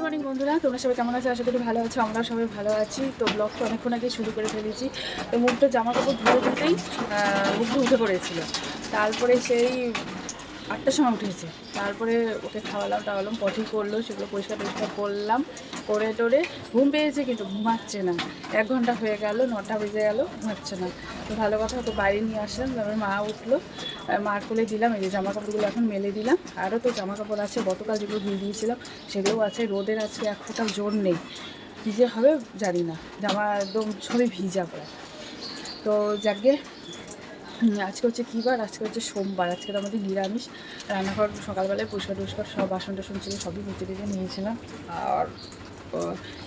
Morning বন্ধুরা, তোমরা সবাই কেমন আছো? আশা করি ভালো আছো। আমরা সবাই ভালো আছি। তো ব্লগটা অনেকক্ষণ আগে শুরু করে ফেলেছি। তো মুখটা জামা কাপড় ধুয়ে দিতেই মুখটা উঠে পড়েছিল। তারপরে সেই 8টার সময় উঠেছে। তারপরে ওকে খাওয়ালাম পটি করলো, সেগুলো পরিষ্কার করলাম, করে টোরে ঘুম পেয়েছে কিন্তু ঘুমাচ্ছে না। 1 ঘন্টা হয়ে গেল, 9টা বেজে গেল, ঘুমাচ্ছে না। তো ভালো কথা, ওকে বাইরে নিয়ে আসলাম। তারপরে মা উঠলো, মার কোলে দিলাম। এই যে জামা কাপড়গুলো এখন মেলে দিলাম। আরও তো জামা কাপড় আছে, গতকাল যেগুলো ধুয়ে দিয়েছিলাম সেগুলোও আছে। রোদের আজকে এক ফোঁটাও জোর নেই, কী যে হবে জানি না। জামা একদম সবই ভিজা প্রায়। তো যাকে আজকে হচ্ছে কী বার? আজকে হচ্ছে সোমবার। আজকে তো আমাদের নিরামিষ। রান্নাঘর সকালবেলায় পরিষ্কার সব বাসন টাসন ছিল, সবই মুছে টেচে নিয়েছিলাম। আর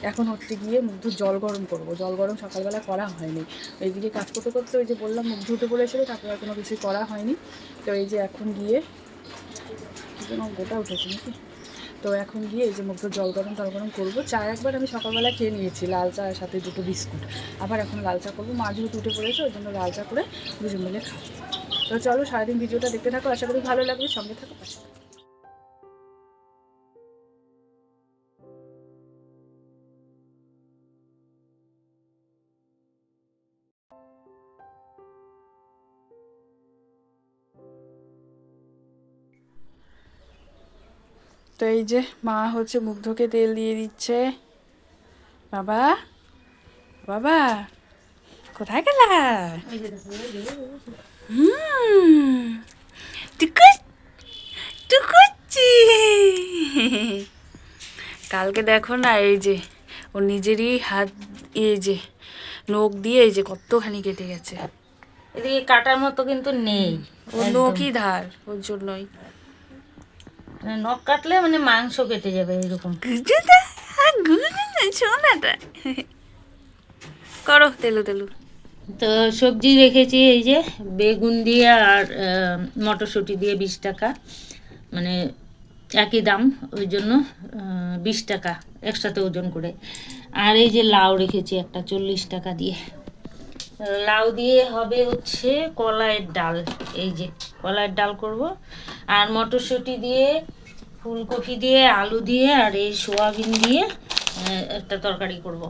এখন হচ্ছে গিয়ে মুখ ধুয়ে জল গরম করবো। জল গরম সকালবেলা করা হয়নি। এইদিকে কাজ করতে করতে ওই যে বললাম মুখ ধুতে বলেছিল, তারপরে আর কোনো কিছুই করা হয়নি। তো এই যে এখন গিয়ে গোটা উঠেছে নাকি। তো এখন গিয়ে এই যে মুখ ধুয়ে জল গরম করবো। চা একবার আমি সকালবেলা খেয়ে নিয়েছি, লাল চা সাথে 2টো বিস্কুট। আবার এখন লাল চা করবো। মা যেহেতু উঠে পড়েছে, ওই জন্য লাল চা করে দুজন মিলে খাবো। তো চলো সারাদিন ভিডিওটা দেখতে থাকো, আশা করি ভালো লাগবে। সঙ্গে থাকো, পাশে থাকো। তো এই যে মা হচ্ছে মুগ্ধকে তেল দিয়ে দিচ্ছে। বাবা, বাবা, কোথায় গেলা? টুকুচ্ছি। কালকে দেখো না, এই যে ও নিজেরই হাত, এই যে নখ দিয়ে এই যে কতখানি কেটে গেছে। এদিকে কাটার মতো কিন্তু নেই, ওর নখই ধার, ওর জন্যই। মানে নখ কাটলে মানে মাংস কেটে যাবে এরকম। সোনাটা করো তেলু তেলু। তো সবজি রেখেছি এই যে বেগুন দিয়ে আর মটরশুঁটি দিয়ে 20 টাকা, মানে একই দাম, ওই জন্য 20 টাকা একসাথে ওজন করে। আর এই যে লাউ রেখেছি একটা 40 টাকা দিয়ে। লাউ দিয়ে হবে হচ্ছে কলাইয়ের ডাল। এই যে কলাইয়ের ডাল করব। আর মটরশুঁটি দিয়ে, ফুলকপি দিয়ে, আলু দিয়ে আর এই সোয়াবিন দিয়ে একটা তরকারি করব।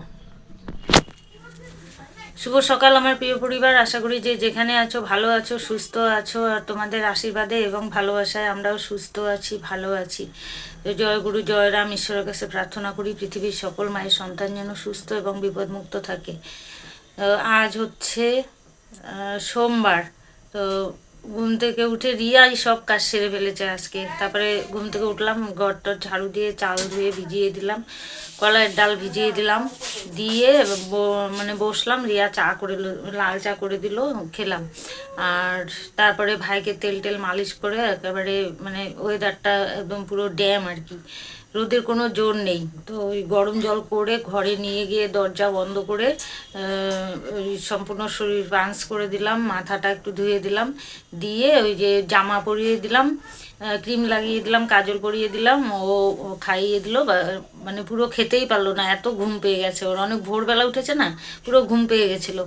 শুভ সকাল আমার প্রিয় পরিবার, আশা করি যে যেখানে আছো ভালো আছো, সুস্থ আছো। আর তোমাদের আশীর্বাদে এবং ভালোবাসায় আমরাও সুস্থ আছি, ভালো আছি। তো জয় গুরু জয় রাম, ঈশ্বরের কাছে প্রার্থনা করি পৃথিবীর সকল মায়ের সন্তান যেন সুস্থ এবং বিপদমুক্ত থাকে। আজ হচ্ছে সোমবার। তো ঘুম থেকে উঠে রিয়াই সব কাজ সেরে ফেলেছে আজকে। তারপরে ঘুম থেকে উঠলাম, ঘরটা ঝাড়ু দিয়ে চাল ধুয়ে ভিজিয়ে দিলাম, কলাইয়ের ডাল ভিজিয়ে দিলাম, দিয়ে মানে বসলাম। রিয়া চা করে, লাল চা করে দিল, খেলাম। আর তারপরে ভাইকে তেল টেল মালিশ করে একেবারে মানে ওয়েদারটা একদম পুরো ড্যাম আর কি, রোদের কোনো জোর নেই। তো ওই গরম জল করে ঘরে নিয়ে গিয়ে দরজা বন্ধ করে ওই সম্পূর্ণ শরীর বান্স করে দিলাম, মাথাটা একটু ধুয়ে দিলাম, দিয়ে ওই যে জামা পরিয়ে দিলাম, ক্রিম লাগিয়ে দিলাম, কাজল পরিয়ে দিলাম। ও খাইয়ে দিল, মানে পুরো খেতেই পারলো না, এত ঘুম পেয়ে গেছে ওর। অনেক ভোরবেলা উঠেছে না, পুরো ঘুম পেয়ে গেছিলো।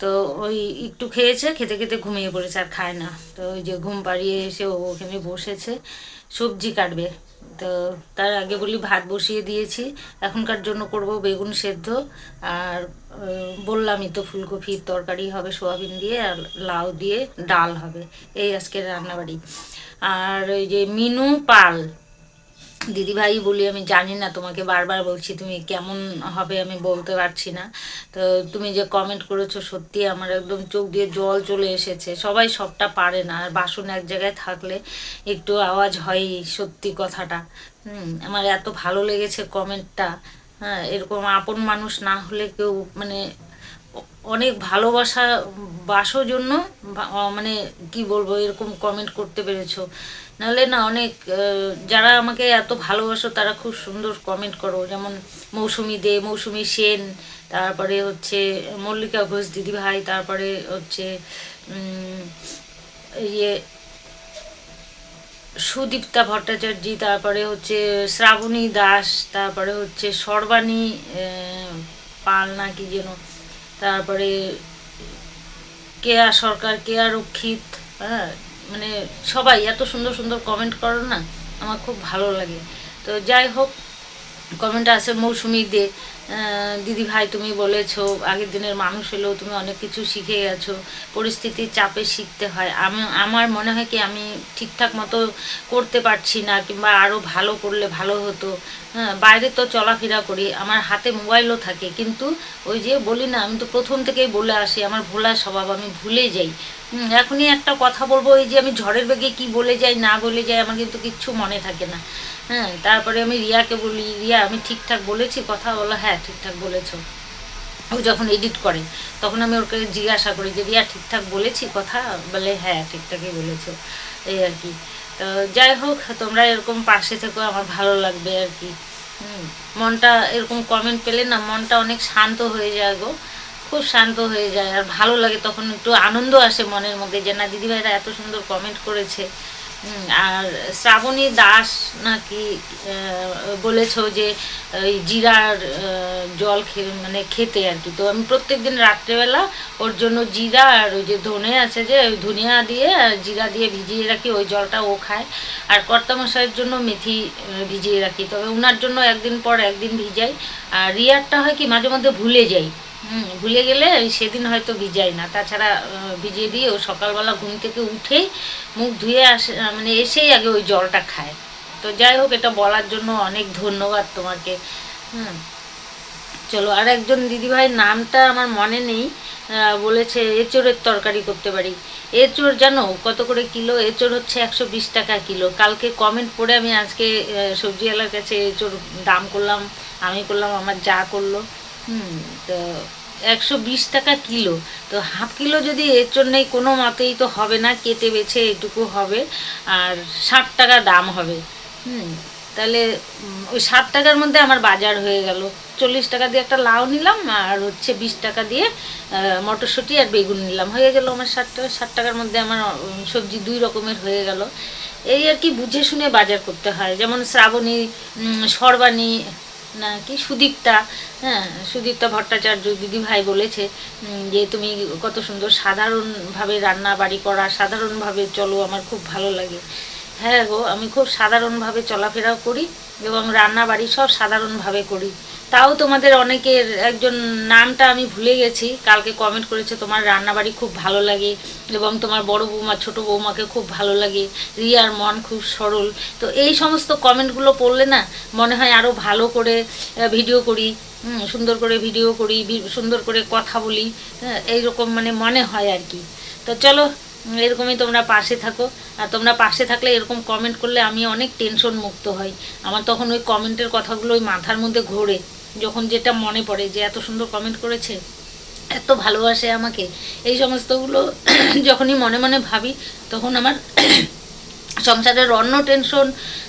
তো ওই একটু খেয়েছে, খেতে খেতে ঘুমিয়ে পড়েছে, আর খায় না। তো ওই যে ঘুম পাড়িয়ে এসে ও ওখানে বসেছে, সবজি কাটবে। তো তার আগে বলি ভাত বসিয়ে দিয়েছি, এখনকার জন্য করব বেগুন সেদ্ধ। আর বললামই তো ফুলকপির তরকারি হবে সোয়াবিন দিয়ে, আর লাউ দিয়ে ডাল হবে। এই আজকের রান্নাবাড়ি। আর ওই যে মিনু পাল দিদিভাই বলি, আমি জানি না, তোমাকে বারবার বলছি, তুমি কেমন হবে আমি বলতে পারছি না। তো তুমি যে কমেন্ট করেছো, সত্যি আমার একদম চোখ দিয়ে জল চলে এসেছে। সবাই সবটা পারে না, আর বাসন এক জায়গায় থাকলে একটু আওয়াজ হয়ই, সত্যি কথাটা। আমার এত ভালো লেগেছে কমেন্টটা। হ্যাঁ, এরকম আপন মানুষ না হলে কেউ মানে অনেক ভালোবাসা বাসো জন্য মানে কি বলবো, এরকম কমেন্ট করতে পেরেছো। নাহলে না, অনেক যারা আমাকে এত ভালোবাসো তারা খুব সুন্দর কমেন্ট করো, যেমন মৌসুমি দে, মৌসুমি সেন, তারপরে হচ্ছে মল্লিকা ঘোষ দিদিভাই, তারপরে হচ্ছে ইয়ে সুদীপ্তা ভট্টাচার্য, তারপরে হচ্ছে শ্রাবণী দাস, তারপরে হচ্ছে সর্বাণী পাল না কি যেন, তারপরে কেয়া সরকার, কেয়া রক্ষিত। হ্যাঁ, মানে সবাই এত সুন্দর সুন্দর কমেন্ট করো না, আমার খুব ভালো লাগে। তো যাই হোক, কমেন্ট আছে মৌসুমি দে, দিদি ভাই তুমি বলেছো আগের দিনের মানুষ হলেও তুমি অনেক কিছু শিখে গেছো, পরিস্থিতির চাপে শিখতে হয়। আমার মনে হয় কি আমি ঠিকঠাক মতো করতে পারছি না, কিংবা আরও ভালো করলে ভালো হতো। হ্যাঁ, বাইরে তো চলাফেরা করি, আমার হাতে মোবাইলও থাকে, কিন্তু ওই যে বলি না, আমি তো প্রথম থেকেই বলে আসি আমার ভোলা স্বভাব, আমি ভুলে যাই। এখনই একটা কথা বলবো, এই যে আমি ঝড়ের বেগে কি বলে যাই না বলে যাই আমার কিন্তু কিচ্ছু মনে থাকে না। হ্যাঁ, তারপরে আমি রিয়াকে বলি, রিয়া আমি ঠিকঠাক বলেছি কথা? বলো হ্যাঁ ঠিকঠাক বলেছো। ও যখন এডিট করে তখন আমি ওকে জিজ্ঞাসা করি যে রিয়া ঠিকঠাক বলেছি কথা? বলে হ্যাঁ ঠিকঠাকই বলেছো। এই আর কি। তো যাই হোক, তোমরা এরকম পাশে থেকো, আমার ভালো লাগবে আর কি। মনটা এরকম কমেন্ট পেলে না মনটা অনেক শান্ত হয়ে যায় গো, খুব শান্ত হয়ে যায়, আর ভালো লাগে, তখন একটু আনন্দ আসে মনের মধ্যে যে না দিদিভাইরা এত সুন্দর কমেন্ট করেছে। আর শ্রাবণী দাস নাকি বলেছো যে ওই জিরার জল মানে খেতে আর কি। তো আমি প্রত্যেকদিন রাত্রেবেলা ওর জন্য জিরা আর ওই যে ধনে আছে যে ওই ধনিয়া দিয়ে জিরা দিয়ে ভিজিয়ে রাখি, ওই জলটা ও খায়। আর কর্তামশাইয়ের জন্য মেথি ভিজিয়ে রাখি, তবে ওনার জন্য একদিন পর একদিন ভিজাই। আর রিয়ারটা হয় কি মাঝে মধ্যে ভুলে যাই, ভুলে গেলে সেদিন হয়তো ভিজাই না, তাছাড়া ভিজিয়ে দিয়ে ও সকালবেলা ঘুম থেকে উঠেই মুখ ধুয়ে আসে, মানে এসেই আগে ওই জলটা খায়। তো যাই হোক, এটা বলার জন্য অনেক ধন্যবাদ তোমাকে। হুম, চলো, আর একজন দিদিভাই নামটা আমার মনে নেই, বলেছে এঁচোড়ের তরকারি করতে পারি। এঁচোড় জানো কত করে কিলো? এঁচোড় হচ্ছে 120 টাকা কিলো। কালকে কমেন্ট পড়ে আমি আজকে সবজিওয়ালার কাছে এঁচোড় দাম করলাম, আমি করলাম, আমার যা করলো। তো 120 টাকা কিলো। তো হাফ কিলো যদি এঁচোড় নেই কোনো মতেই তো হবে না, কেটে বেছে এটুকু হবে, আর 60 টাকা দাম হবে। তাহলে ওই 60 টাকার মধ্যে আমার বাজার হয়ে গেল। 40 টাকা দিয়ে একটা লাউ নিলাম, আর হচ্ছে 20 টাকা দিয়ে মটরশুঁটি আর বেগুন নিলাম, হয়ে গেল আমার 60 টাকার মধ্যে আমার সবজি 2 রকমের হয়ে গেল। এই আর কি, বুঝে শুনে বাজার করতে হয়। যেমন শ্রাবণী, সর্বাণী না কি সুদীপ্তা, হ্যাঁ সুদীপ্তা ভট্টাচার্য দিদি ভাই বলেছে যে তুমি কত সুন্দর সাধারণভাবে রান্না বাড়ি করা, সাধারণভাবে চলো, আমার খুব ভালো লাগে। হ্যাঁ গো, আমি খুব সাধারণভাবে চলাফেরাও করি এবং রান্না বাড়ি সব সাধারণভাবে করি। তাও তোমাদের অনেকের একজন নামটা আমি ভুলে গেছি, কালকে কমেন্ট করেছে তোমার রান্নাবাড়ি খুব ভালো লাগে এবং তোমার বড় বৌমা ছোট বৌমাকে খুব ভালো লাগে, রিয়ার মন খুব সরল। তো এই সমস্ত কমেন্টগুলো পড়লে না মনে হয় আরও ভালো করে ভিডিও করি, সুন্দর করে ভিডিও করি, সুন্দর করে কথা বলি, হ্যাঁ এইরকম মানে মনে হয় আর কি। তো চলো, এরকমই তোমরা পাশে থাকো, আর তোমরা পাশে থাকলে এরকম কমেন্ট করলে আমি অনেক টেনশন মুক্ত হই। আমার তখন ওই কমেন্টের কথাগুলো ওই মাথার মধ্যে ঘোরে, যখন যেটা মনে পড়ে যে এত সুন্দর কমেন্ট করেছে, এত ভালোবাসে আমাকে, এই সমস্তগুলো যখনই মনে মনে ভাবি তখন আমার সংসারের অন্য টেনশন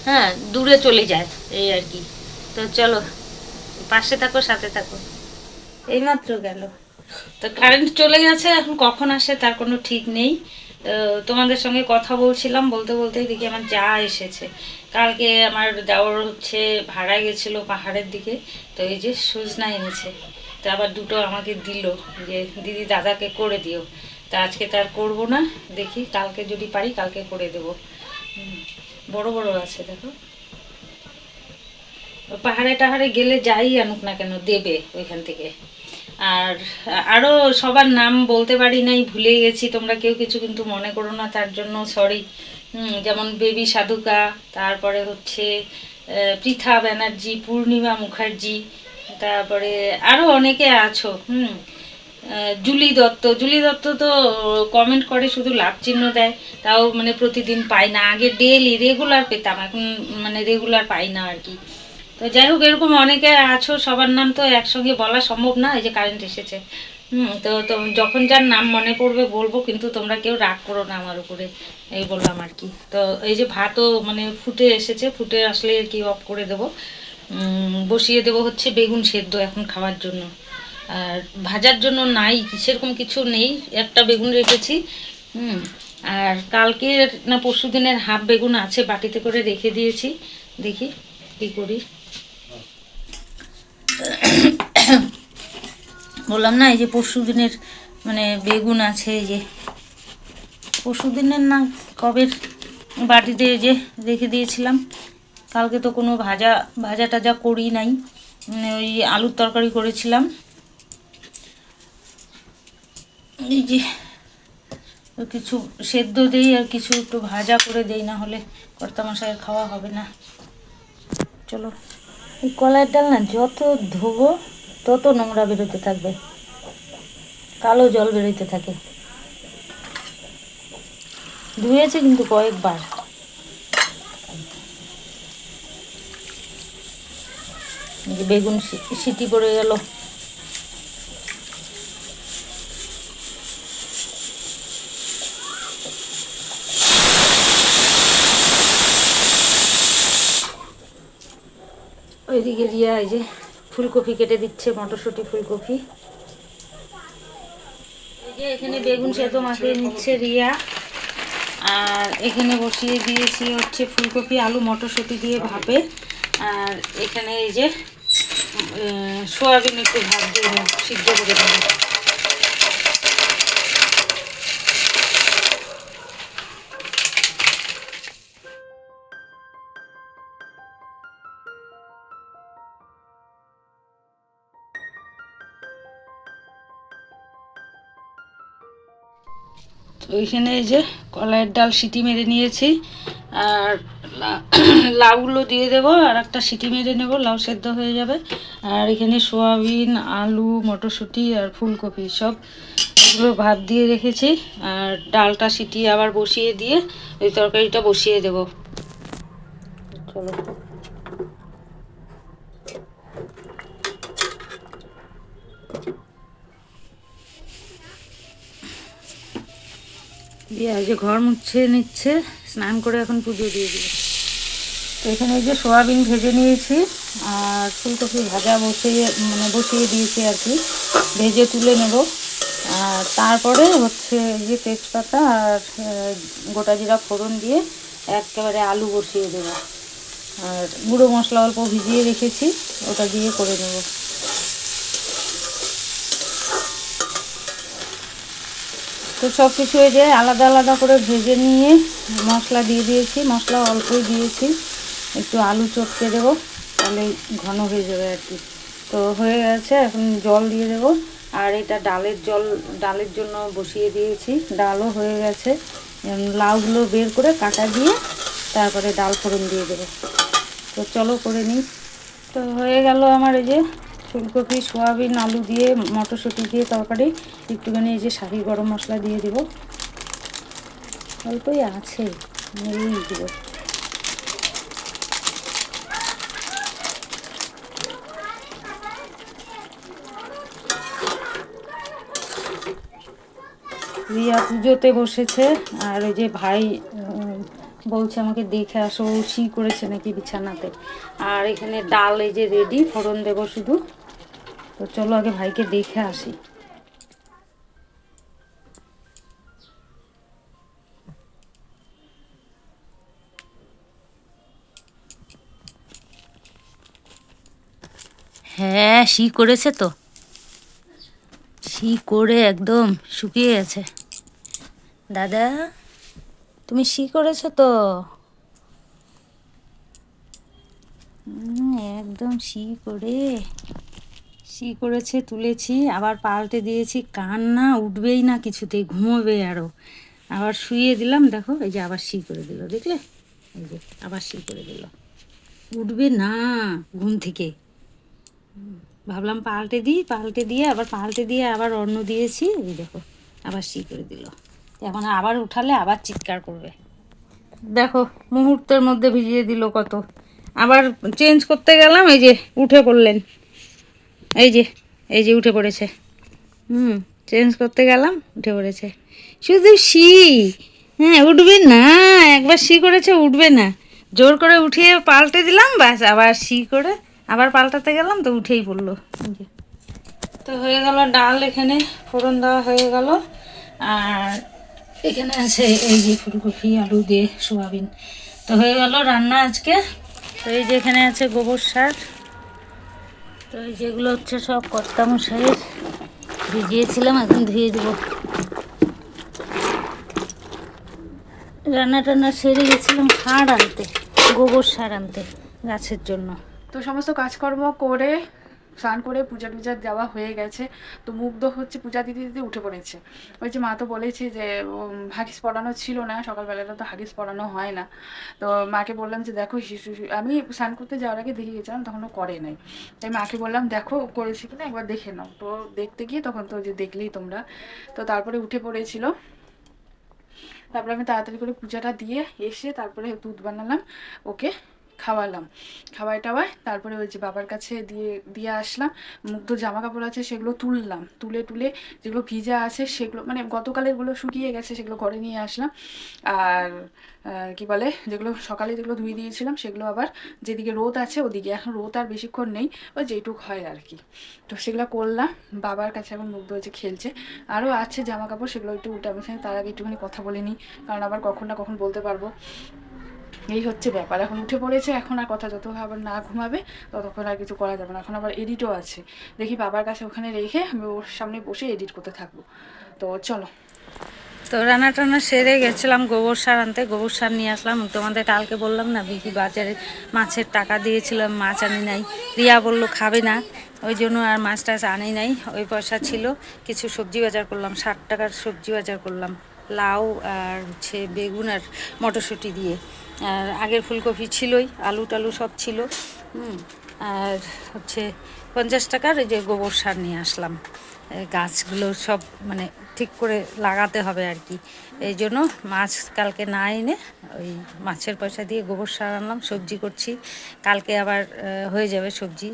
হ্যাঁ দূরে চলে যায়, এই আর কি। তো চলো, পাশে থাকো, সাথে থাকো। এইমাত্র গেল, তো কারেন্ট চলে গেছে, এখন কখন আসে তার কোনো ঠিক নেই। তোমাদের সঙ্গে কথা বলছিলাম, বলতে বলতেই দেখি আমার যা এসেছে। কালকে আমার দেওর হচ্ছে ভাড়া গেছিলো পাহাড়ের দিকে, তো এই যে সজনা এনেছে, তো আবার দুটো আমাকে দিল যে দিদি দাদাকে করে দিও। তা আজকে তার করব না, দেখি কালকে যদি পারি কালকে করে দেবো। বড় বড় আছে দেখো, পাহাড়ে টাহাড়ে গেলে যাই আনুক না কেন দেবে ওইখান থেকে। আর আরও সবার নাম বলতে পারি নাই, ভুলে গেছি, তোমরা কেউ কিছু কিন্তু মনে করো না, তার জন্য সরি। যেমন বেবি সাধুকা, তারপরে হচ্ছে পৃথা ব্যানার্জি, পূর্ণিমা মুখার্জি, তারপরে আরও অনেকে আছো। জুলি দত্ত, জুলি দত্ত তো কমেন্ট করে শুধু লাভ চিহ্ন দেয়, তাও মানে প্রতিদিন পাই না, আগে ডেলি রেগুলার পেতাম, এখন মানে রেগুলার পাই না আর কি। তো যাই হোক, এরকম অনেকে আছো, সবার নাম তো একসঙ্গে বলা সম্ভব না, এই যে কারেন্ট এসেছে। তো যখন যার নাম মনে পড়বে বলবো, কিন্তু তোমরা কেউ রাগ করো না আমার উপরে, এই বললাম আর কি। তো এই যে ভাতও মানে ফুটে এসেছে, ফুটে আসলে আর কি অফ করে দেবো, বসিয়ে দেবো হচ্ছে বেগুন সেদ্ধ এখন খাওয়ার জন্য। আর ভাজার জন্য নাই, সেরকম কিছু নেই, একটা বেগুন রেখেছি। আর কালকের না পরশু দিনের হাফ বেগুন আছে, বাটিতে করে রেখে দিয়েছি, দেখি কী করি। বললাম না এই যে পরশু দিনের মানে বেগুন আছে, এই যে পরশু দিনের না কবের বাটিতে যে রেখে দিয়েছিলাম, কালকে তো কোনো ভাজা ভাজা টাজা করি নাই, ওই আলুর তরকারি করেছিলাম। এই যে কিছু সেদ্ধ দেই আর কিছু একটু ভাজা করে দেই, না হলে কর্তামশাইয়ের খাওয়া হবে না। চলো, এই কলাইয়ের ডাল না যত ধোবো তত নোংরা বেরোতে থাকবে, কালো জল বেরোতে থাকে। ধুয়েছে কিন্তু কয়েকবার। বেগুন সিটি পড়ে গেল। ওইদিকে রিয়া এই যে ফুলকপি কেটে দিচ্ছে, মটরশুঁটি ফুলকপি। এই যে এখানে বেগুন সেদ্ধ মাখিয়ে নিচ্ছে রিয়া, আর এখানে বসিয়ে দিয়েছি হচ্ছে ফুলকপি আলু মটরশুঁটি দিয়ে ভাপে। আর এখানে এই যে সোয়াবিন একটু ভাপ দিয়ে সিদ্ধ করে দেবো। তো এখানে এই যে কলাইয়ের ডাল সিটি মেরে নিয়েছি, আর লাউগুলো দিয়ে দেবো, আর একটা সিটি মেরে নেব, লাউ সেদ্ধ হয়ে যাবে। আর এখানে সোয়াবিন আলু মটরশুঁটি আর ফুলকপি সব এগুলো ভাত দিয়ে রেখেছি, আর ডালটা সিটি আবার বসিয়ে দিয়ে ওই তরকারিটা বসিয়ে দেব। চলো, দিয়ে এই যে ঘর মুছে নিচ্ছে, স্নান করে এখন পুজো দিয়ে দিবে। তো এখানে এই যে সোয়াবিন ভেজে নিয়েছি, আর ফুলকপি ভাজা বসিয়ে দিয়েছি আর কি, ভেজে তুলে নেব। আর তারপরে হচ্ছে এই যে তেজপাতা আর গোটা জিরা ফোড়ন দিয়ে একেবারে আলু বসিয়ে দেবো। আর গুঁড়ো মশলা অল্প ভিজিয়ে রেখেছি, ওটা দিয়ে করে নেব। তো সব কিছু এই যে আলাদা আলাদা করে ভেজে নিয়ে মশলা দিয়ে দিয়েছি, মশলা অল্পই দিয়েছি, একটু আলু চটকে দেবো, তাহলে ঘন হয়ে যাবে আর কি। তো হয়ে গেছে, এখন জল দিয়ে দেবো। আর এটা ডালের জন্য বসিয়ে দিয়েছি, ডালও হয়ে গেছে। লাউগুলো বের করে কাটা দিয়ে তারপরে ডাল ফোড়ন দিয়ে দেবো। তো চলো করে নিই। তো হয়ে গেল আমার এই যে ফুলকপি সোয়াবিন আলু দিয়ে মটরশুঁটি দিয়ে তরকারি। একটুখানি এই যে শাহি গরম মশলা দিয়ে দেবো, অল্পই আছে, এই দেবো। রিয়া পুজোতে বসেছে, আর ওই যে ভাই বলছে আমাকে দেখে আসো, ও শি করেছে নাকি বিছানাতে। আর এখানে ডাল এই যে রেডি, ফোড়ন দেবো শুধু। তো চলো আগে ভাইকে দেখে আসি। হ্যাঁ, শি করেছে তো, শি করে একদম শুকিয়ে গেছে। দাদা তুমি শি করেছো তো, একদম শি করেছে, তুলেছি, আবার পাল্টে দিয়েছি। কান না উঠবেই না কিছুতেই, ঘুমোবে আরও। আবার শুইয়ে দিলাম, দেখো এই যে আবার শি করে দিল, দেখলে? এই যে আবার শি করে দিল, উঠবে না ঘুম থেকে। ভাবলাম পাল্টে দিয়ে আবার অন্য দিয়েছি, এই দেখো আবার শি করে দিল। এখন আবার উঠালে আবার চিৎকার করবে। দেখো মুহূর্তের মধ্যে ভিজিয়ে দিল কত। আবার চেঞ্জ করতে গেলাম, এই যে উঠে পড়লেন, এই যে উঠে পড়েছে। চেঞ্জ করতে গেলাম, উঠে পড়েছে। শুধু শি, হ্যাঁ উঠবে না, একবার শি করেছে উঠবে না। জোর করে উঠিয়ে পাল্টে দিলাম, ব্যাস আবার শি করে আবার পাল্টাতে গেলাম, তো উঠেই পড়লো। তো হয়ে গেল ডাল, এখানে ফোড়ন দেওয়া হয়ে গেল। আর এখানে আছে এই যে ফুলকপি আলু দিয়ে সোয়াবিন। তো হয়ে গেল রান্না আজকে। তো এই যে এখানে আছে গোবর সার। তো এই যেগুলো হচ্ছে সব কর্তামশাইয়ের, ভিজিয়েছিলাম, এখন ধুয়ে দেবো। রান্না টান্না সেরে গেছিলাম সার আনতে, গোবর সার আনতে। গাছের জন্য। তো সমস্ত কাজকর্ম করে স্নান করে পূজা টুজা দেওয়া হয়ে গেছে। তো মুগ্ধ হচ্ছে পূজা দিতে দিতে উঠে পড়েছে। ওই যে মা তো বলেছে যে হাগিস পরানো ছিল না, সকালবেলাটা তো হাগিস পরানো হয় না। তো মাকে বললাম যে দেখো শিশু, আমি স্নান করতে যাওয়ার আগে দেখে গেছিলাম, তখন ও করে নাই। তাই মাকে বললাম দেখো করেছে কিনা একবার দেখে নাও। তো দেখতে গিয়ে তখন তো যে দেখলেই তোমরা, তো তারপরে উঠে পড়েছিল। তারপরে আমি তাড়াতাড়ি করে পূজাটা দিয়ে এসে তারপরে দুধ বানালাম, ওকে খাওয়ালাম, খাওয়াই টাওয়াই তারপরে ওই যে বাবার কাছে দিয়ে দিয়ে আসলাম। মুগ্ধ জামা কাপড় আছে সেগুলো তুললাম, তুলে টুলে যেগুলো ভিজা আছে সেগুলো মানে গতকালেরগুলো শুকিয়ে গেছে সেগুলো ঘরে নিয়ে আসলাম। আর কি বলে, যেগুলো সকালে যেগুলো ধুয়ে দিয়েছিলাম সেগুলো আবার যেদিকে রোদ আছে ওদিকে, এখন রোদ আর বেশিক্ষণ নেই, ওই যেটুক হয় আর কি। তো সেগুলো করলাম। বাবার কাছে এখন মুগ্ধ হয়েছে খেলছে। আরও আছে জামা কাপড়, সেগুলো একটু উল্টে আমি তার আগে একটুখানি কথা বলে নিই, কারণ আবার কখন না কখন বলতে পারবো। এই হচ্ছে ব্যাপার। এখন উঠে পড়েছে, এখন আর কথা যত আবার না ঘুমাবে ততক্ষণ আর কিছু করা যাবে না। এখন আবার এডিটও আছে, দেখি বাবার কাছে ওখানে রেখে আমি ওর সামনে বসে এডিট করতে থাকবো। তো চলো। তো রান্না টান্না সেরে গেছিলাম গোবর সার আনতে, গোবর সার নিয়ে আসলাম। তোমাদের কালকে বললাম না বিকি বাজারে মাছের টাকা দিয়েছিলাম, মাছ আনি নাই। রিয়া বললো খাবে না, ওই জন্য আর মাছ টাছ আনি নাই। ওই পয়সা ছিল, কিছু সবজি বাজার করলাম, 60 টাকার সবজি বাজার করলাম, লাউ আর হচ্ছে বেগুন আর মটরশুঁটি দিয়ে। আর আগের ফুলকপি ছিলই, আলু টালু সব ছিল। আর হচ্ছে 50 টাকার এই যে গোবর সার নিয়ে আসলাম। গাছগুলো সব মানে ঠিক করে লাগাতে হবে আর কি। এই জন্য মাছ কালকে না এনে ওই মাছের পয়সা দিয়ে গোবর সার আনলাম, সবজি করছি। কালকে আবার হয়ে যাবে সবজি,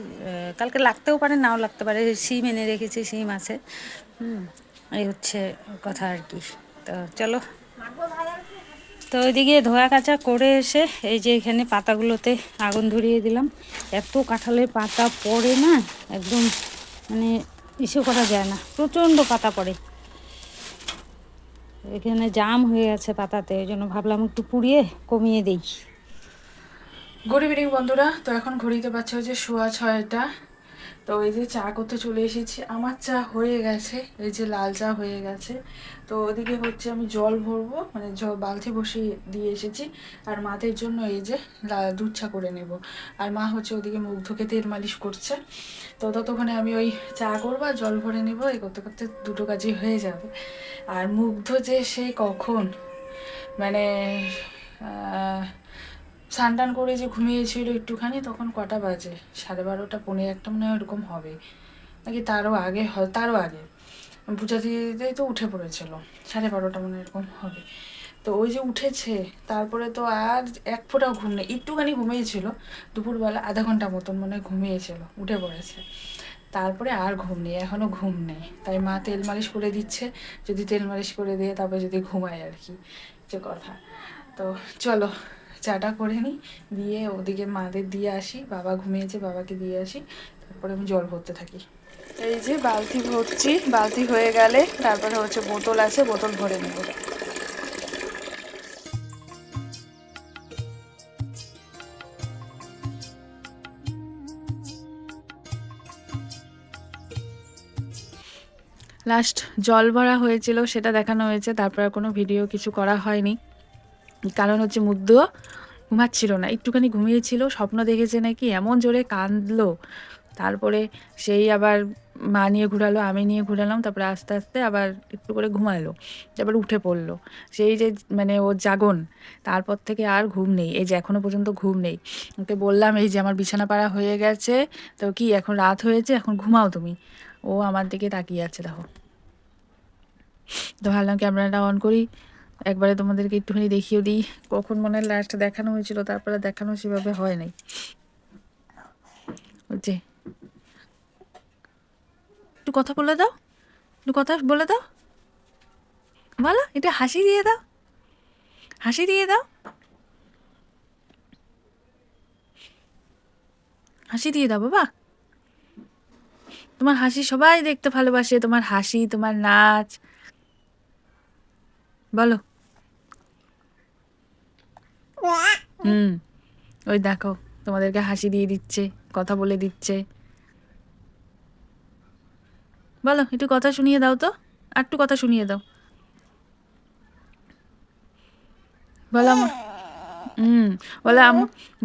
কালকে লাগতেও পারে নাও লাগতে পারে। শিম এনে রেখেছি, শিম আছে। এই হচ্ছে কথা আর কি। তো চলো। তো ওইদিকে ধোয়া কাচা করে এসে এই যে এখানে পাতাগুলোতে আগুন ধরিয়ে দিলাম। এত কাঁঠালের পাতা পড়ে না, একদম মানে ইস্যু করা যায় না, প্রচণ্ড পাতা পড়ে। এখানে জাম হয়ে গেছে পাতাতে, ওই জন্য ভাবলাম একটু পুড়িয়ে কমিয়ে দিই। গুড ইভিনিং বন্ধুরা। তো এখন ঘড়িতে পাচ্ছে হচ্ছে 6:15। তো এই যে চা করতে চলে এসেছি, আমার চা হয়ে গেছে, এই যে লাল চা হয়ে গেছে। তো ওদিকে হচ্ছে আমি জল ভরবো, মানে বালতি বসিয়ে দিয়ে এসেছি। আর মাদের জন্য এই যে দুধ চা করে নেব। আর মা হচ্ছে ওদিকে মুগ্ধকে তেল মালিশ করছে। তো ততক্ষণে আমি ওই চা করবো আর জল ভরে নেবো, এই করতে করতে দুটো কাজই হয়ে যাবে। আর মুগ্ধ যে সেই কখন মানে স্নান টান করে যে ঘুমিয়েছিল একটুখানি, তখন কটা বাজে, 12:30 পৌনে 1 মনে হয় ওরকম হবে, নাকি তারও আগে হয়, তারও আগে পূজা দিতেই তো উঠে পড়েছিল, 12:30 মনে এরকম হবে। তো ওই যে উঠেছে, তারপরে তো আর এক ফোঁটাও ঘুম নেই। একটুখানি ঘুমিয়েছিল দুপুরবেলা, আধা ঘন্টা মতন মনে হয় ঘুমিয়েছিল, উঠে পড়েছে। তারপরে আর ঘুম নেই, এখনও ঘুম নেই। তাই মা তেল মালিশ করে দিচ্ছে, যদি তেল মালিশ করে দিয়ে তারপরে যদি ঘুমায় আর কি, যে কথা। তো চলো চাটা করে নিই, দিয়ে ওদিকে মাদের দিয়ে আসি, বাবা ঘুমিয়েছে বাবাকে দিয়ে আসি, তারপরে আমি জল ভরতে থাকি। এই যে বালতি ভরছি, বালতি হয়ে গেলে তারপরে হচ্ছে বোতল আছে, বোতল ভরে নেব। লাস্ট জল ভরা হয়েছিল সেটা দেখানো হয়েছে, তারপর আর কোনো ভিডিও কিছু করা হয়নি। কারণ হচ্ছে মুগ্ধ ঘুমাচ্ছিল না, একটুখানি ঘুমিয়েছিল, স্বপ্ন দেখেছে নাকি, এমন জোরে কাঁদলো। তারপরে সেই আবার মা নিয়ে ঘুরালো, আমি নিয়ে ঘুরালাম, তারপরে আস্তে আস্তে আবার একটু করে ঘুমালো, তারপর উঠে পড়লো। সেই যে মানে ওর জাগন, তারপর থেকে আর ঘুম নেই, এই যে এখনও পর্যন্ত ঘুম নেই। ওকে বললাম এই যে আমার বিছানা পাড়া হয়ে গেছে, তো কি এখন রাত হয়েছে, এখন ঘুমাও তুমি। ও আমার দিকে তাকিয়ে আছে দেখো। তো ভাবলাম ক্যামেরাটা অন করি, একবারে তোমাদেরকে একটুখানি দেখিয়ে দিই। কখন মনে হয় লাস্ট দেখানো হয়েছিল, তারপরে দেখানো সেভাবে হয় নাই। হচ্ছে একটু কথা বলে দাও, একটু কথা বলে দাও, বলো একটু হাসি দিয়ে দাও, হাসি দিয়ে দাও, হাসি দিয়ে দাও বাবা। তোমার হাসি সবাই দেখতে ভালোবাসে, তোমার হাসি, তোমার নাচ, বলো। হুম, ওই দেখো তোমাদেরকে হাসি দিয়ে দিচ্ছে, কথা বলে দিচ্ছে। বলো একটু কথা শুনিয়ে দাও তো, আর একটু কথা শুনিয়ে দাও, বলো আমার হুম, বলো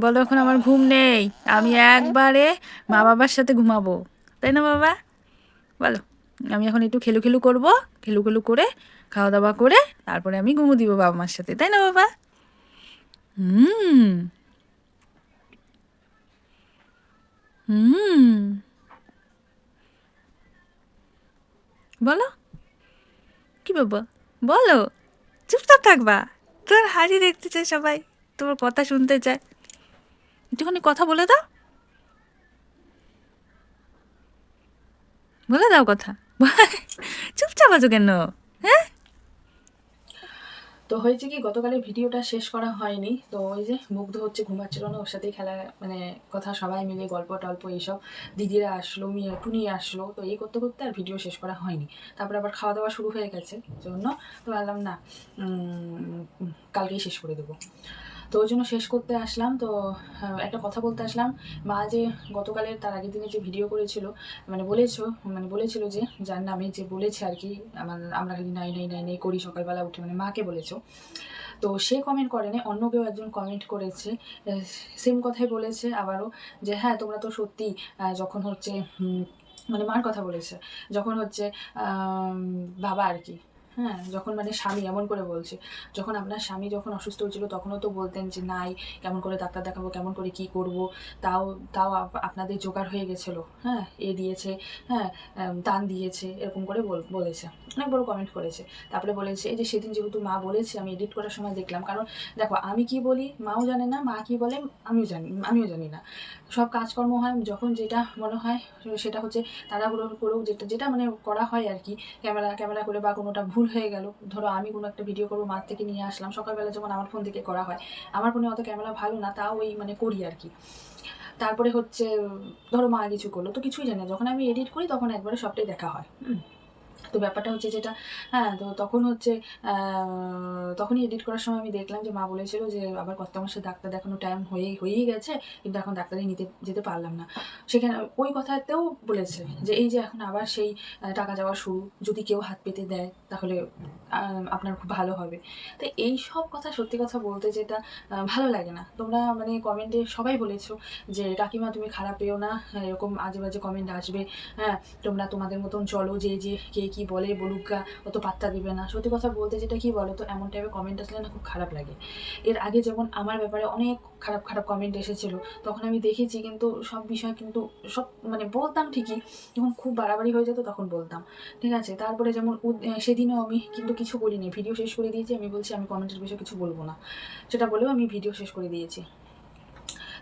বলো এখন আমার ঘুম নেই, আমি একবারে মা বাবার সাথে ঘুমাবো, তাই না বাবা? বলো, আমি এখন একটু খেলু খেলু করবো, খেলু খেলু করে খাওয়া দাওয়া করে তারপরে আমি ঘুমো দিব বাবা মার সাথে, তাই না বাবা? হুম। হুম। বলো, কি বাবা, বলো, চুপচাপ থাকবা? তোর হাসি দেখতে চায় সবাই, তোমার কথা শুনতে চায়, একটুখানি কথা বলে দাও, বলে দাও কথা। চুপচাপ আছো কেন? হ্যাঁ, তো হয়েছে কি, গতকালের ভিডিওটা শেষ করা হয়নি, তো ওই যে মুগ্ধ হচ্ছে, ঘুমাচ্ছিল না, ওর সাথেই খেলা, মানে কথা সবাই মিলে গল্প টল্প এইসব, দিদিরা আসলো, টুনি আসলো, তো এই করতে করতে আর ভিডিও শেষ করা হয়নি। তারপরে আবার খাওয়া দাওয়া শুরু হয়ে গেছে, জন্য তো ভাবলাম না, কালকেই শেষ করে দেবো। তো ওই জন্য শেষ করতে আসলাম। তো একটা কথা বলতে আসলাম, মা যে গতকালের তার আগের দিনে যে ভিডিও করেছিল, বলেছিল যে যার নামে যে বলেছে আর কি, আমরা খালি নাই নাই নাই নাই করি সকালবেলা উঠে, মানে মাকে বলেছো। তো সে কমেন্ট করেনি, অন্য কেউ একজন কমেন্ট করেছে, সেম কথাই বলেছে আবারও, যে হ্যাঁ তোমরা তো সত্যি যখন হচ্ছে মানে মার কথা বলেছে, যখন হচ্ছে বাবা আর কি, হ্যাঁ যখন মানে স্বামী, এমন করে বলছে, যখন আপনার স্বামী যখন অসুস্থ হয়েছিল তখনও তো বলতেন যে নাই, কেমন করে ডাক্তার দেখাবো, কেমন করে কি করব, তাও তাও আপনাদের জোগাড় হয়ে গেছিলো, হ্যাঁ এ দিয়েছে, হ্যাঁ দান দিয়েছে, এরকম করে বলেছে, অনেক বড় কমেন্ট করেছে। তারপরে বলেছে এই যে সেদিন যেহেতু মা বলেছে, আমি এডিট করার সময় দেখলাম, কারণ দেখো আমি কি বলি মাও জানে না, মা কি বলে আমিও জানি না, সব কাজকর্ম হয় যখন যেটা মনে হয় সেটা হচ্ছে তাড়াহুড়ো করেও যেটা যেটা মানে করা হয় আর কি, ক্যামেরা ক্যামেরা করে, বা কোনোটা ভুল হয়ে গেল, ধরো আমি কোনো একটা ভিডিও করবো, মাঠ থেকে নিয়ে আসলাম সকালবেলা, যখন আমার ফোন থেকে করা হয়, আমার ফোনে অত ক্যামেরা ভালো না, তাও ওই মানে করি আর কি। তারপরে হচ্ছে ধরো মা কিছু করলো, তো কিছুই জানি না, যখন আমি এডিট করি তখন একবারে সবটাই দেখা হয়। তো ব্যাপারটা হচ্ছে যেটা, হ্যাঁ তো তখন হচ্ছে তখনই এডিট করার সময় আমি দেখলাম যে মা বলেছিল যে আবার কত মাসে ডাক্তার দেখানো টাইম হয়েই গেছে, কিন্তু এখন ডাক্তারে নিতে যেতে পারলাম না। সেখানে ওই কথাতেও বলেছে যে এই যে এখন আবার সেই টাকা যাওয়া শুরু, যদি কেউ হাত পেতে দেয় তাহলে আপনার খুব ভালো হবে। তো এই সব কথা, সত্যি কথা বলতে যেটা ভালো লাগে না। তোমরা মানে কমেন্টে সবাই বলেছো যে কাকিমা তুমি খারাপ পেও না, এরকম আজে বাজে কমেন্ট আসবে, হ্যাঁ তোমরা তোমাদের মতন চলো, যে কে কি বলে বলুক গা, অত পাত্তা দিবে না। সত্যি কথা বলতে যেটা কি বলো তো, এমন টাইপের কমেন্ট আসলে না খুব খারাপ লাগে। এর আগে যেমন আমার ব্যাপারে অনেক খারাপ খারাপ কমেন্ট এসেছিল, তখন আমি দেখেছি, কিন্তু সব বিষয় কিন্তু সব মানে বলতাম ঠিকই, যখন খুব বাড়াবাড়ি হয়ে যেত তখন বলতাম, ঠিক আছে। তারপরে যেমন সেদিনও আমি কিন্তু কিছু বলিনি, ভিডিও শেষ করে দিয়েছি, আমি বলছি আমি কমেন্টের বিষয়ে কিছু বলবো না, সেটা বলেও আমি ভিডিও শেষ করে দিয়েছি।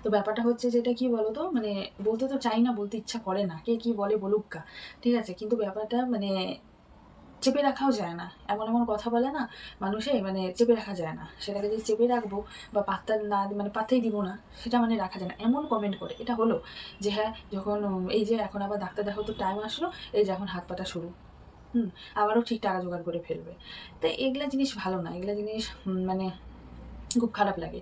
তো ব্যাপারটা হচ্ছে যেটা কি বলতো, মানে বলতে তো চাই না, বলতে ইচ্ছা করে না, কে কি বলে বলুক গা, ঠিক আছে, কিন্তু ব্যাপারটা মানে চেপে রাখাও যায় না, এমন এমন কথা বলে না মানুষে, মানে চেপে রাখা যায় না, সেটাকে যে চেপে রাখবো বা পাত্তা না মানে পাত্তাই দিব না, সেটা মানে রাখা যায় না। এমন কমেন্ট করে, এটা হলো যে হ্যাঁ যখন এই যে এখন আবার ডাক্তার দেখাও তো টাইম আসলো, এই যে এখন হাত পাটা শুরু, আবারও ঠিক টাকা জোগাড় করে ফেলবে। তো এগুলা জিনিস ভালো না, এগুলা জিনিস মানে খুব খারাপ লাগে।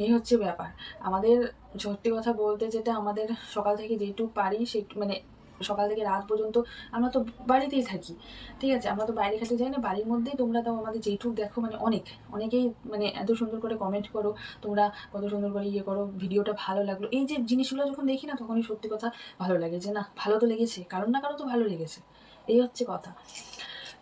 এই হচ্ছে ব্যাপার। আমাদের সত্যি কথা বলতে যেটা, আমাদের সকাল থেকে যেটুকু পারি সেই মানে সকাল থেকে রাত পর্যন্ত আমরা তো বাড়িতেই থাকি, ঠিক আছে, আমরা তো বাইরে খেতে যাই না, বাড়ির মধ্যেই তোমরা তাও আমাদের যেইটুকু দেখো, মানে অনেকেই মানে এত সুন্দর করে কমেন্ট করো, তোমরা কত সুন্দর করে ইয়ে করো, ভিডিওটা ভালো লাগলো, এই যে জিনিসগুলো যখন দেখি না, তখনই সত্যি কথা ভালো লাগে, যে না ভালো তো লেগেছে, কারণ না কারো তো ভালো লেগেছে, এই হচ্ছে কথা।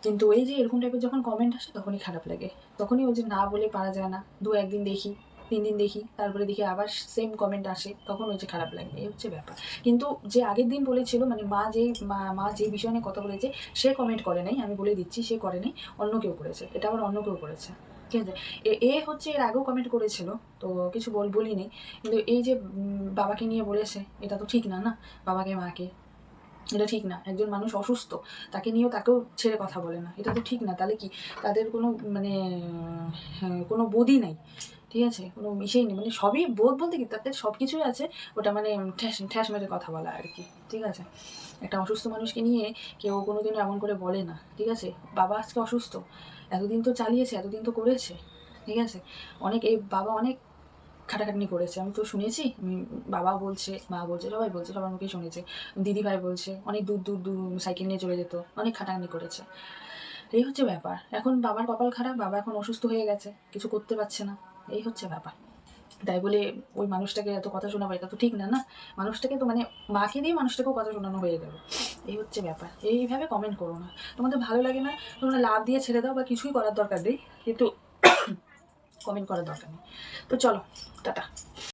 কিন্তু ওই যে এরকম টাইপের যখন কমেন্ট আসে তখনই খারাপ লাগে, তখনই ওই যে না বলে পারা যায় না, একদিন দেখি, 3 দিন দেখি, তারপরে দেখি আবার সেম কমেন্ট আসে, তখন ওই যে খারাপ লাগে, এই হচ্ছে ব্যাপার। কিন্তু যে আগের দিন বলেছিল, মানে মা যেই বিষয় নিয়ে কথা বলেছে, সে কমেন্ট করে নাই, আমি বলে দিচ্ছি, সে করে নাই, অন্য কেউ করেছে, এটা আবার অন্য কেউ করেছে, ঠিক আছে। এ হচ্ছে এর আগেও কমেন্ট করেছিল, তো কিছু বলিনি, কিন্তু এই যে বাবাকে নিয়ে বলেছে, এটা তো ঠিক না, না বাবাকে মাকে, এটা ঠিক না। একজন মানুষ অসুস্থ, তাকে নিয়েও তাকেও ছেড়ে কথা বলে না, এটা তো ঠিক না। তাহলে কি তাদের কোনো মানে কোনো বোধই নাই, ঠিক আছে, কোনো মিশেই নেই, মানে সবই বোধ বলতে কি তাদের সব কিছুই আছে, ওটা মানে ঠ্যাস ঠ্যাস মেরে কথা বলা আর কি, ঠিক আছে। একটা অসুস্থ মানুষকে নিয়ে কেউ কোনোদিনও এমন করে বলে না, ঠিক আছে। বাবা আজকে অসুস্থ, এতদিন তো চালিয়েছে, এতদিন তো করেছে, ঠিক আছে, অনেক এই বাবা অনেক খাটাখাটনি করেছে, আমি তো শুনেছি, বাবা বলছে, মা বলছে, সবাই বলছে, সবার মুখেই শুনেছে, দিদি ভাই বলছে অনেক দূর দূর দূর সাইকেল নিয়ে চলে যেত, অনেক খাটাখাটনি করেছে। এই হচ্ছে ব্যাপার। এখন বাবার কপাল খারাপ, বাবা এখন অসুস্থ হয়ে গেছে, কিছু করতে পারছে না, এই হচ্ছে ব্যাপার। তাই বলে ওই মানুষটাকে এত কথা শোনাবো, এটা তো ঠিক না, না? মানুষটাকে তো মানে মাকে দিয়ে মানুষটাকেও কথা শোনানো হয়ে গেল, এই হচ্ছে ব্যাপার। এইভাবে কমেন্ট করো না, তোমাদের ভালো লাগে না তোমরা লাভ দিয়ে ছেড়ে দাও বা কিছুই করার দরকার নেই, কিন্তু কমেন্ট করার দরকার নেই। তো চলো, টাটা।